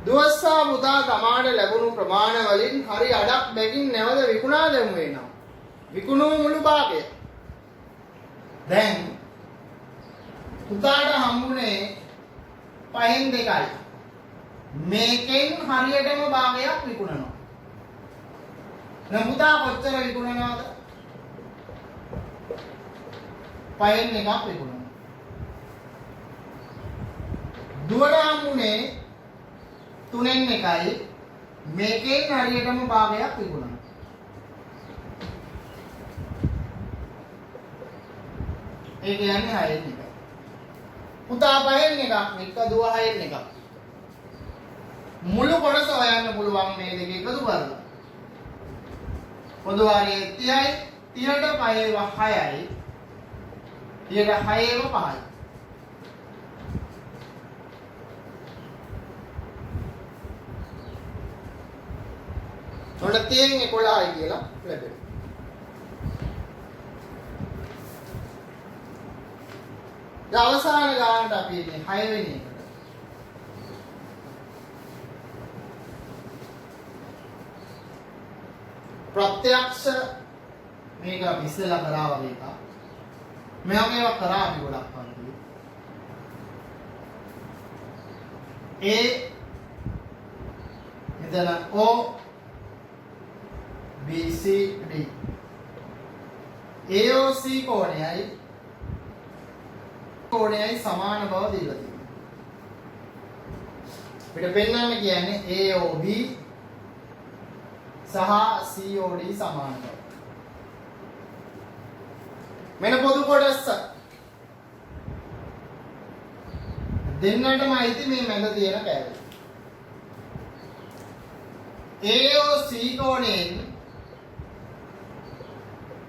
Speaker 1: දුවස්සා පුතා තමාට ලැබුණු ප්‍රමාණ වලින් හරි අඩක් බැගින් නැවත විකුණා දැමුවේ නම් විකුණු මුළු භාගය. දැන් පුතාට හම්බුනේ 5න් 2යි. මේකෙන් හරියටම භාගයක් විකුණනවා. දැන් පුතා කොච්චර විකුණනවද? 5න් 1ක් විකුණනවා. දුවට හම්බුනේ 3න් 1යි. මේකෙන් හරියටම භාගයක් විකුණනවා. ඒ කියන්නේ 6න් 1. පුතා 5න් 1ක්, එක දුව 6න් 1ක්. මුළු කොටස හොයන්න පුළුවන් මේ දෙක එකතු කරලා. පොදු හරිය 30යි, 30ට 5ව 6යි. 30ට 6ව 5යි. ඔන්න 30න් 11යි කියලා ලැබෙනවා. දැන් අවසාන ගානට අපි ඉන්නේ 6 වෙනි එකට. ප්‍රත්‍යක්ෂ මේක අපි ඉස්සෙල්ලා කරා වගේ එකක්. මේවා කරා අපි ගොඩක් පන්ති. මෙතන O B C D AOC කෝණයයි සමාන බව දීලා තියෙනවා. අපිට පෙන්වන්න කියන්නේ AOB සහ COD සමාන බව. මෙන්න පොදු කොටස දෙන්නටම අයිති මේ මැද තියෙන කෑල්ල. AOC කෝණයෙන්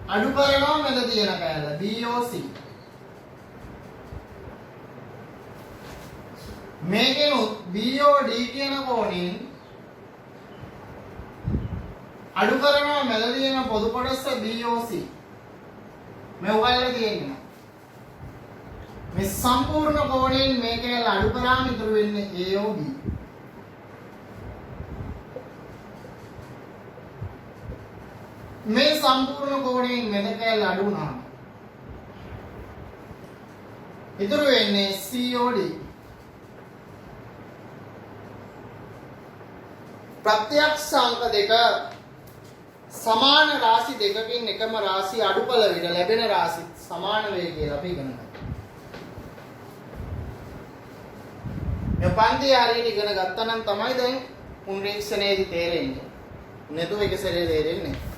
Speaker 1: අඩු කරනවා මැද තියෙන කෑල්ල BOC. මේකෙනුත් BOD කියන කෝණයෙන් අඩු කරනවා මැද තියෙන පොදු කොටස BOC. මේ උගල්ලා තියෙනවා. මේ සම්පූර්ණ කෝණයෙන් මේකේ අඩු කරාම ඉතුරු වෙන්නේ AOB. මේ සම්පූර්ණ කෝණයෙන් මෙතකැල අඩු වුණාම ඉතුරු වෙන්නේ COD. ප්‍රත්‍යක්ෂ අංක දෙක සමාන රාශි දෙකකින් එකම රාශිය අඩු කළ විට ලැබෙන රාශි සමාන වේ කියලා අපි ඉගෙන ගන්නවා. මේ පන්ති හරියට ඉගෙන ගත්තා නම් තමයි දැන් පුනරීක්ෂණයේදී තේරෙන්නේ. නැතුව එක සැරේ තේරෙන්නේ නැහැ.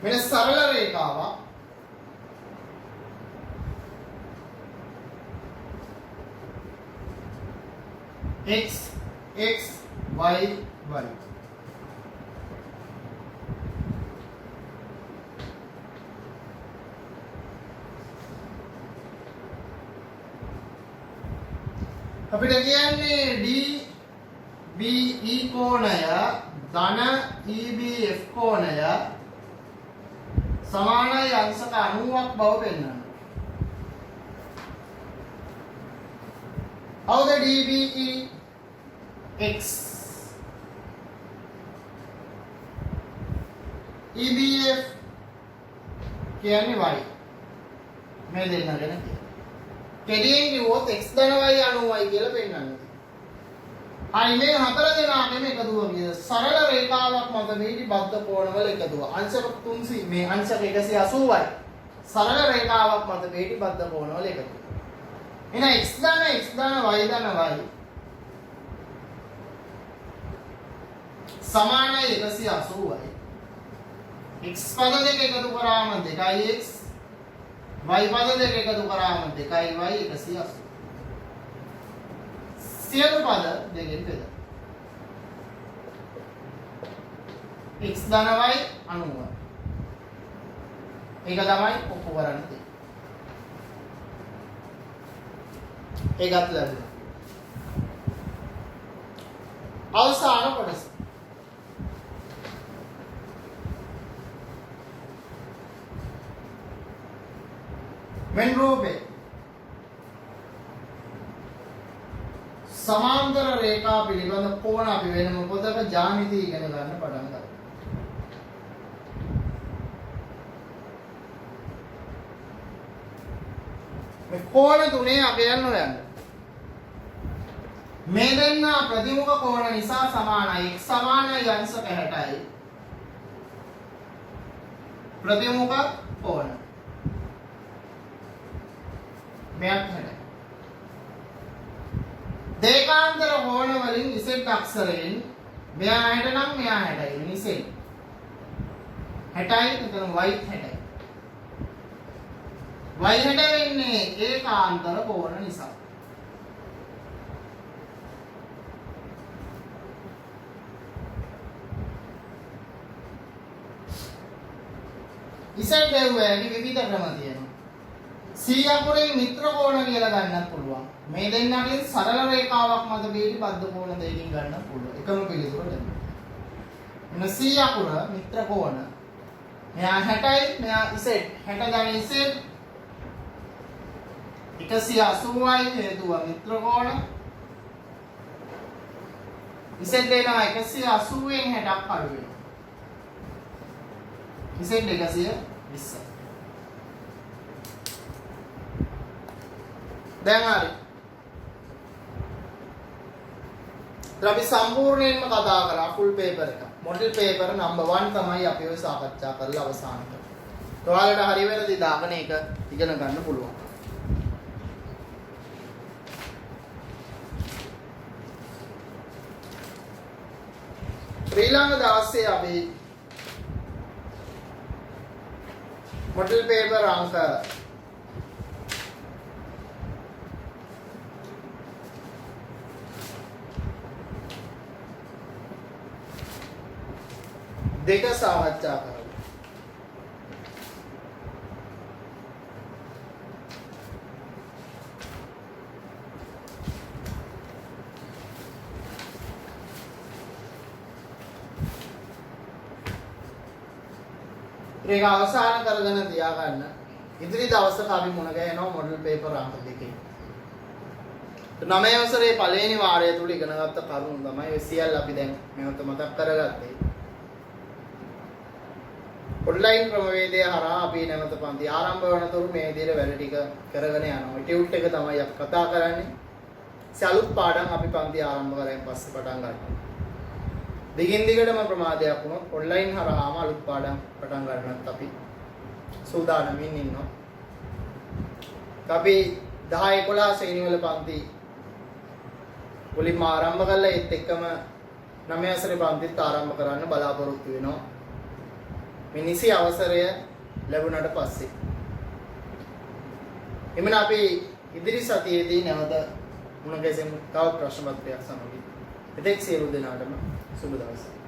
Speaker 1: මෙන්න සරල රේඛාවක් x x y y අපිට කියන්නේ DBE කෝණය ධන EBF කෝණය සමානයි අංශක 90ක් බව පෙන්වනවා. Howද DBE x EBF කියන්නේ y මේ දෙන්න ගැන කියනවා. කෙටියෙන් කිව්වොත් x ධන y 90යි කියලා පෙන්වන්නේ. අයි මේ හතර දෙනාගෙම එකතුව කියන සරල රේඛාවක් මත මෙහි බද්ධ කෝණවල එකතුව. අංශක 300 මේ අංශක 180යි. සරල රේඛාවක් මත මෙහි බද්ධ කෝණවල එකතුව. එහෙනම් x ධන y සමානයි 180යි. x පද දෙක එකතු කරාම 2x y පද දෙක එකතු කරාම 2y 180. සියලු පද දෙකෙන් බෙද. x ධන y 90. ඒක තමයි ඔප්පු කරන්න තියෙන්නේ. ඒකත් ලැබුණා. අවසාන කොටස. මෙන් රූපේ සමාන්තර රේඛා පිළිබඳ කෝණ අපි වෙනම පොතක ජ්‍යාමිති ඉගෙන ගන්න පටන් ගන්නවා. මේ කෝණ තුනේ අගයන් හොයන්න. මේ දෙන්න ප්‍රතිමුඛ කෝණ නිසා සමානයි. x සමානයි අංශක 60යි. ප්‍රතිමුඛ කෝණ මෙයක් 60යි. දේකාන්තර කෝණ වලින් z අක්ෂරයෙන් මෙයා 60 නම් මෙයා 60යි. නිසෙයි 60යි එතන y 60යි. y 60 වෙන්නේ ඒකාන්තර කෝණ නිසා. ඉතින් දෙවැනි විවිධ ක්‍රම තියෙනවා. C අකුරේ මිත්‍ර කෝණ කියලා ගන්නත් පුළුවන්. මේ දෙන්නගෙන් සරල රේඛාවක් මත පිහිටි බද්ධ කෝණ දෙකකින් ගන්නත් පුළුවන්. එකම පිළිතුර දෙන්න. එන C අකුර මිත්‍ර කෝණ. මෙයා 60යි, මෙයා Z 60 ගානේ Z 180යි හේතුව මිත්‍ර කෝණ. Z දෙනවා 180න් 60ක් අඩු වෙනවා. Z 120. දැන් හරි. අපි සම්පූර්ණයෙන්ම කතා කරා ෆුල් පේපර් එක. මොඩල් පේපර් නම්බර් 1 තමයි අපි ඔය සාකච්ඡා කරලා අවසන් කරේ. ඔයාලට හරි වැරදි දාගෙන ඒක ඉගෙන ගන්න පුළුවන්. ශ්‍රී ලංකා දාස්සේ අපි මොඩල් පේපර් අංක දෙක සාකච්ඡා කරමු. ඒක අවසන් කරගෙන තියාගන්න. ඉදිරි දවසක අපි මුණ ගැහෙනවා මොඩල් පේපර් අංක 2. 9 වසරේ පළවෙනි වාරය තුල ඉගෙනගත්ත කරුණු තමයි ඔය සියල්ල අපි දැන් මේවත් මතක් කරගත්තේ. ඔන්ලයින් ක්‍රමවේදය හරහා අපි නැවත පන්ති ආරම්භ වනතුරු මේ විදිහට වැඩ ටික කරගෙන යනවා. ටියුට් එක තමයි අපි කතා කරන්නේ. සලුත් පාඩම් අපි පන්ති ආරම්භ කරගෙන පස්සේ පටන් ගන්නවා. දිගින් දිගටම ප්‍රමාදයක් වුණොත් ඔන්ලයින් හරහාම අලුත් පාඩම් පටන් ගන්නත් අපි සූදානම්ින් ඉන්නවා. අපි 10 11 ශ්‍රේණි වල පන්ති මුලින්ම ආරම්භ කළා. ඒත් එක්කම 9 වසරේ පන්තිත් ආරම්භ කරන්න බලාපොරොත්තු වෙනවා. මේ නිසි අවසරය ලැබුණාට පස්සේ. එමෙන්න අපි ඉදිරි සතියේදී නැවත මුණ ගැසෙමු තව ප්‍රශ්න පත්‍රයක් සමගින්. එතෙක් සියලු දෙනාටම සුබ දවසක්.